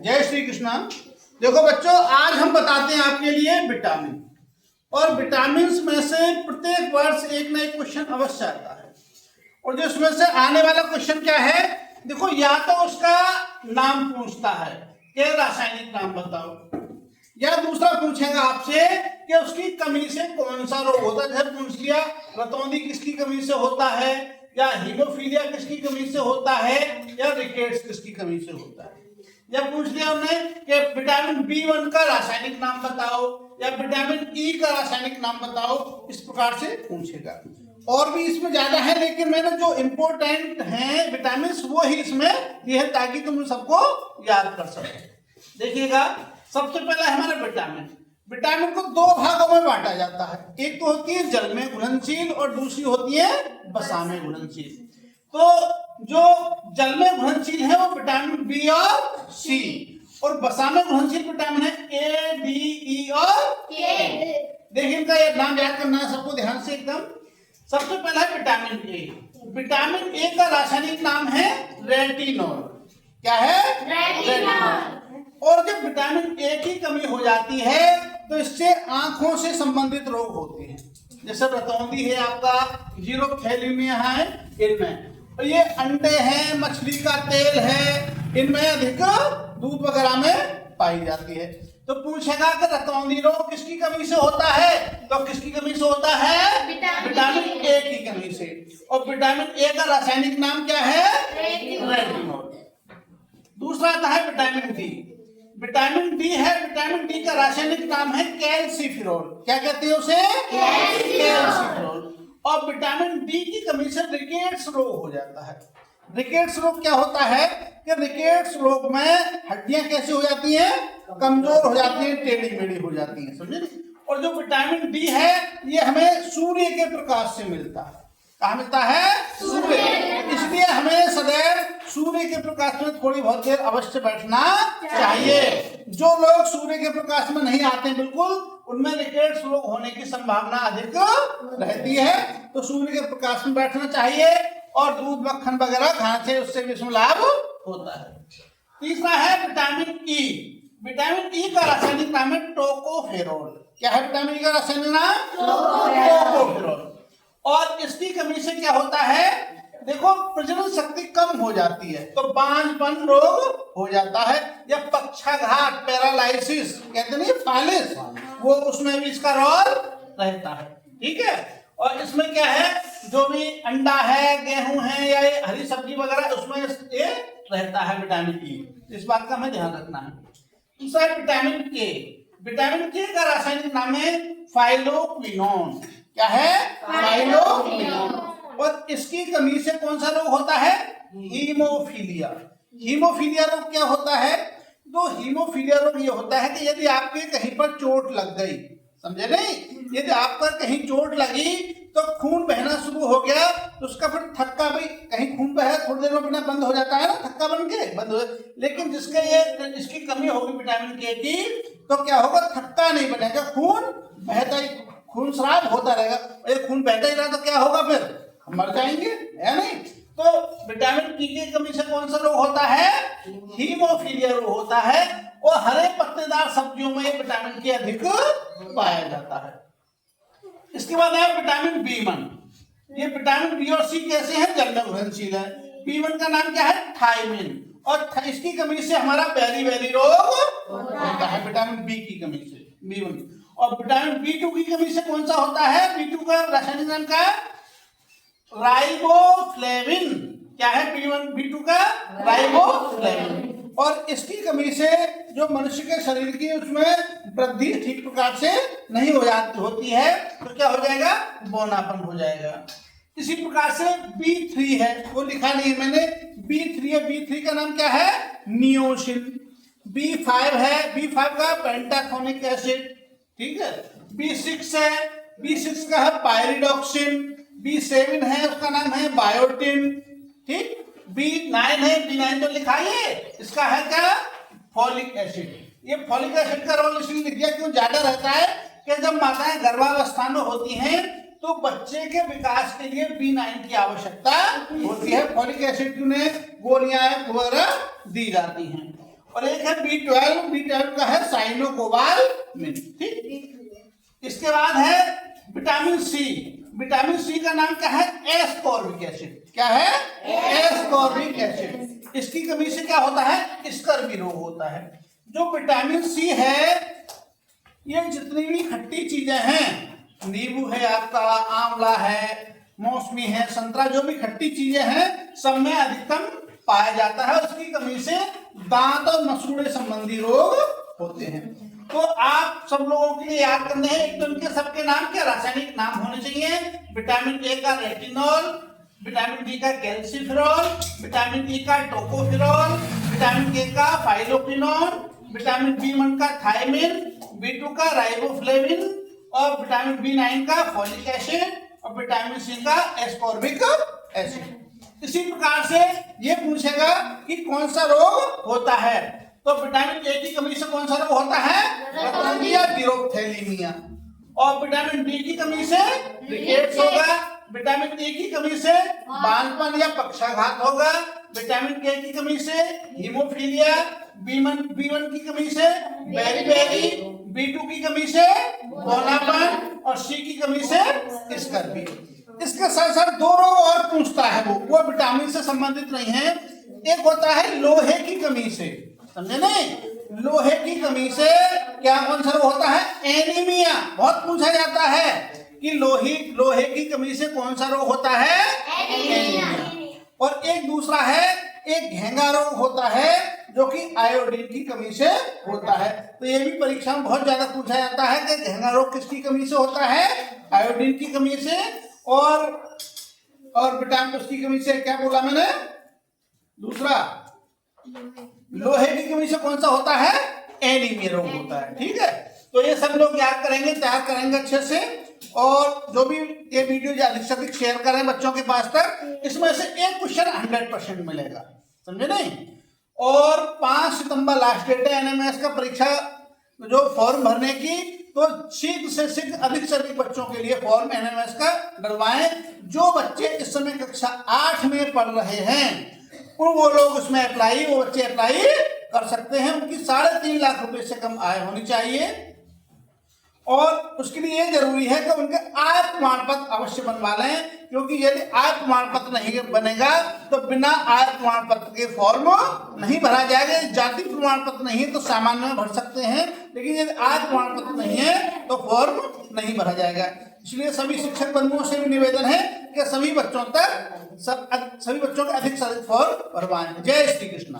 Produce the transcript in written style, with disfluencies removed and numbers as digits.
जय श्री कृष्णा। देखो बच्चों, आज हम बताते हैं आपके लिए विटामिन, और विटामिन में से प्रत्येक वर्ष एक ना एक क्वेश्चन अवश्य आता है। और जो इसमें से आने वाला क्वेश्चन क्या है, देखो, या तो उसका नाम पूछता है कि रासायनिक नाम बताओ, या दूसरा पूछेगा आपसे कि उसकी कमी से कौन सा रोग होता है। जैसे पूछ लिया रतौंधी किसकी कमी से होता है, या हीमोफीलिया किसकी कमी से होता है, या रिकेट्स किसकी कमी से होता है। या पूछ लिया हमने कि विटामिन B1 का रासायनिक नाम बताओ, या विटामिन E का रासायनिक नाम बताओ, इस प्रकार से पूछेगा। और भी इसमें ज्यादा है, लेकिन मैंने जो इम्पोर्टेंट हैं विटामिन वो ही इसमें दिए हैं ताकि तुम सबको याद कर सको। देखिएगा, सबसे पहला है हमारा विटामिन। विटामिन को दो भागों में बांटा जाता है, एक तो होती है जल में घुलनशील और दूसरी होती है वसा में घुलनशील। तो जो जल में घुलनशील है वो विटामिन बी और सी, और वसा में घुलनशील विटामिन है ए, डी, ई और के। देखिए, इनका ये नाम याद करना है सबको ध्यान से एकदम। सबसे पहला है विटामिन ए। विटामिन ए का रासायनिक नाम है रेटिनॉल। क्या है? रेटिनॉल। और जब विटामिन ए की कमी हो जाती है तो इससे आंखों से संबंधित रोग होते हैं, जैसे रतौंधी है आपका, जीरोथैलेमिया है इनमें, और ये अंडे हैं, मछली का तेल है, इनमें अधिक दूध वगैरह में पाई जाती है। तो पूछेगा कि रतौंधी रोग किसकी कमी से होता है, तो किसकी कमी से होता है? विटामिन ए की कमी से। और विटामिन ए का रासायनिक नाम क्या है? रेटिनॉल। दूसरा आता है विटामिन डी। विटामिन डी है, विटामिन डी का रासायनिक नाम है कैल्सिफेरॉल। क्या कहते हैं उसे? कैल्सिफेरॉल। और विटामिन डी की कमी से रिकेट्स रोग हो जाता है। रिकेट्स रोग क्या होता है कि रिकेट्स रोग में हड्डियां कैसे हो जाती हैं? कमजोर हो जाती हैं, टेढ़ी मेढ़ी हो जाती हैं, समझे? और जो विटामिन डी है ये हमें सूर्य के प्रकाश से मिलता है। कहाँ मिलता है? सूर्य। इसलिए हमें सदैव सूर्य के प्रकाश में थोड़ी बहुत देर अवश्य बैठना चाहिए। जो लोग सूर्य के प्रकाश में नहीं आते बिल्कुल, उनमें रिकेट्स रोग होने की संभावना अधिक रहती है। तो सूर्य के प्रकाश में बैठना चाहिए, और दूध मक्खन वगैरह खाने से उससे भी इसमें लाभ होता है। तीसरा है विटामिन ई। विटामिन ई का रासायनिक नाम है टोकोफेरोल। क्या है विटामिन ई का रासायनिक नाम? टोकोफेरोल। और इसकी कमी से क्या होता है, देखो, प्रजनन शक्ति कम हो जाती है, तो बांझपन रोग हो जाता है, या पक्षाघात, पैरालाइसिस कहते नहीं, फालिस, वो उसमें भी इसका रोल रहता है। ठीक है। और इसमें क्या है, जो भी अंडा है, गेहूं है, या ये हरी सब्जी वगैरह, उसमें ये रहता है विटामिन ई। इस बात का हमें ध्यान रखना है। दूसरा विटामिन के। विटामिन के का रासायनिक नाम है फाइलोक्विनोन। क्या है? फाइलोक्विनोन। और इसकी कमी से कौन सा रोग होता है? हीमोफीलिया। हीमोफीलिया रोग क्या होता है? तो हीमोफीलिया रोग ये होता है कि यदि आपके कहीं पर चोट लग गई, समझे नहीं, यदि आप पर कहीं चोट लगी तो खून बहना शुरू हो गया, तो उसका फिर थक्का, भाई कहीं खून बहे थोड़ी देर में बिना बंद हो जाता है ना, थक्का बन के बंद हो। लेकिन जिसके ये इसकी कमी होगी विटामिन के की, तो क्या होगा? थक्का नहीं बनेगा, खून बहता ही, खून स्राव होता रहेगा। ये खून बहता ही रहा तो क्या होगा? फिर हम मर जाएंगे, है नहीं? तो विटामिन की कमी से कौन सा रोग होता है? हीमोफीलिया रोग होता है। और हरे पत्तेदार सब्जियों में विटामिन के अधिक पाया जाता है। इसके बाद है विटामिन B1। ये विटामिन बी और सी कैसे हैं? जल में घुलनशील है। B1 का नाम क्या है? थायमिन। और इसकी कमी से हमारा बेरी रोग होता है, विटामिन बी की कमी से, B1। और विटामिन B2 की कमी से कौन सा होता है? B2 का रासायनिक नाम क्या है? राइबोफ्लेविन। क्या है B2 का? राइबोफ्लेविन। और इसकी कमी से जो मनुष्य के शरीर की उसमें वृद्धि ठीक प्रकार से नहीं होती है, तो क्या हो जाएगा? बौनापन हो जाएगा। इसी प्रकार से B3 है, वो लिखा नहीं है मैंने, B3 है। B3 का नाम क्या है? नियोसिन। B5 है, B5 का पेंटाथोनिक एसिड। ठीक है। B6 है, B6 का है पायरिडॉक्सिन। B7 है, उसका नाम है बायोटिन। ठीक। B9 है, B9 तो लिखा है, इसका है क्या? Folic acid. ये फॉलिक एसिड का रोल इसलिए लिख दिया क्यों ज्यादा रहता है कि जब माताएं गर्भावस्था में होती हैं तो बच्चे के विकास के लिए B9 की आवश्यकता होती है। फॉलिक एसिड की उन्हें गोलियां वगैरह दी जाती हैं। और एक है B12 का है साइनोकोबालमिन। ठीक, इसके बाद है विटामिन सी का नाम क्या है? Ascorbic acid. क्या है? Ascorbic acid. इसकी कमी से क्या होता है? स्कर्वी रोग होता है। जो विटामिन सी है, ये जितनी भी खट्टी चीजें हैं, नींबू है आपका, आंवला है, मौसमी है, संतरा, जो भी खट्टी चीजें हैं सब में अधिकतम पाया जाता है। उसकी कमी से दांत और मसूड़े संबंधी रोग होते हैं। तो आप सब लोगों के लिए याद करने हैं, एक तो इनके सबके नाम क्या रासायनिक नाम होने चाहिए। विटामिन ए का रेटिनॉल, विटामिन डी का कैल्सिफेरॉल, विटामिन ई का टोकोफेरॉल, विटामिन के का फाइलोक्विनोन, विटामिन B1 का थायमिन, B2 का राइबोफ्लेविन और विटामिन B9 का फॉलिक एसिड और विटामिन सी का एस्कॉर्बिक एसिड। इसी प्रकार से ये पूछेगा कि कौन सा रोग होता है, तो विटामिन ए की कमी से कौन सा रोग होता है? रतौंधिया यूरोथैलेमिया। और विटामिन डी की कमी से रिकेट्स होगा, विटामिन ए की कमी से बालपन या पक्षाघात होगा, विटामिन के की कमी से हीमोफीलिया, B1 की कमी से बेरी, B2 की कमी से बौनापन और सी की कमी से स्कर्वी। इसके साथ साथ दो रोग और पूछता है, वो विटामिन से संबंधित नहीं है। एक होता है लोहे की कमी से, समझे नहीं? लोहे की कमी से क्या कौन सा रोग होता है? एनीमिया। बहुत पूछा जाता है कि लोहे की कमी से कौन सा रोग होता है? एनीमिया। और एक दूसरा है, एक घेंगा रोग होता है जो कि आयोडीन की कमी से होता है। तो ये भी परीक्षा में बहुत ज्यादा पूछा जाता है कि घेंगा रोग किसकी कमी से होता है? आयोडीन की कमी से। और विटामिन उसकी कमी से, क्या बोला मैंने? दूसरा लोहे की कमी से कौन सा होता है? एनीमिया रोग होता है। ठीक है, तो ये सब लोग याद करेंगे, तैयार करेंगे अच्छे से। और जो भी ये वीडियो अधिक से अधिक शेयर करें बच्चों के पास तक, इसमें से एक क्वेश्चन 100% मिलेगा, समझे नहीं? और 5 सितंबर लास्ट डेट है एनएमएस का परीक्षा जो फॉर्म भरने की। तो शीघ्र से शीघ्र अधिक से अधिक बच्चों के लिए फॉर्म एनएमएस का डलवाएं। जो बच्चे इस समय कक्षा 8 में पढ़ रहे हैं वो लोग उसमें वो बच्चे अप्लाई कर सकते हैं। उनकी 3.5 लाख रुपए से कम आय होनी चाहिए। और उसके लिए ये जरूरी है कि उनके आय प्रमाण पत्र अवश्य बनवा लें, क्योंकि यदि आय प्रमाण पत्र नहीं बनेगा तो बिना आय प्रमाण पत्र के फॉर्म नहीं भरा जाएगा। जाति प्रमाण पत्र नहीं है तो सामान्य में भर सकते हैं, लेकिन यदि आय प्रमाण पत्र नहीं है तो फॉर्म नहीं भरा जाएगा। इसलिए सभी शिक्षक बंधुओं से भी निवेदन है कि सभी बच्चों को अधिक से अधिक फॉर्म भरवाएं। जय श्री कृष्ण।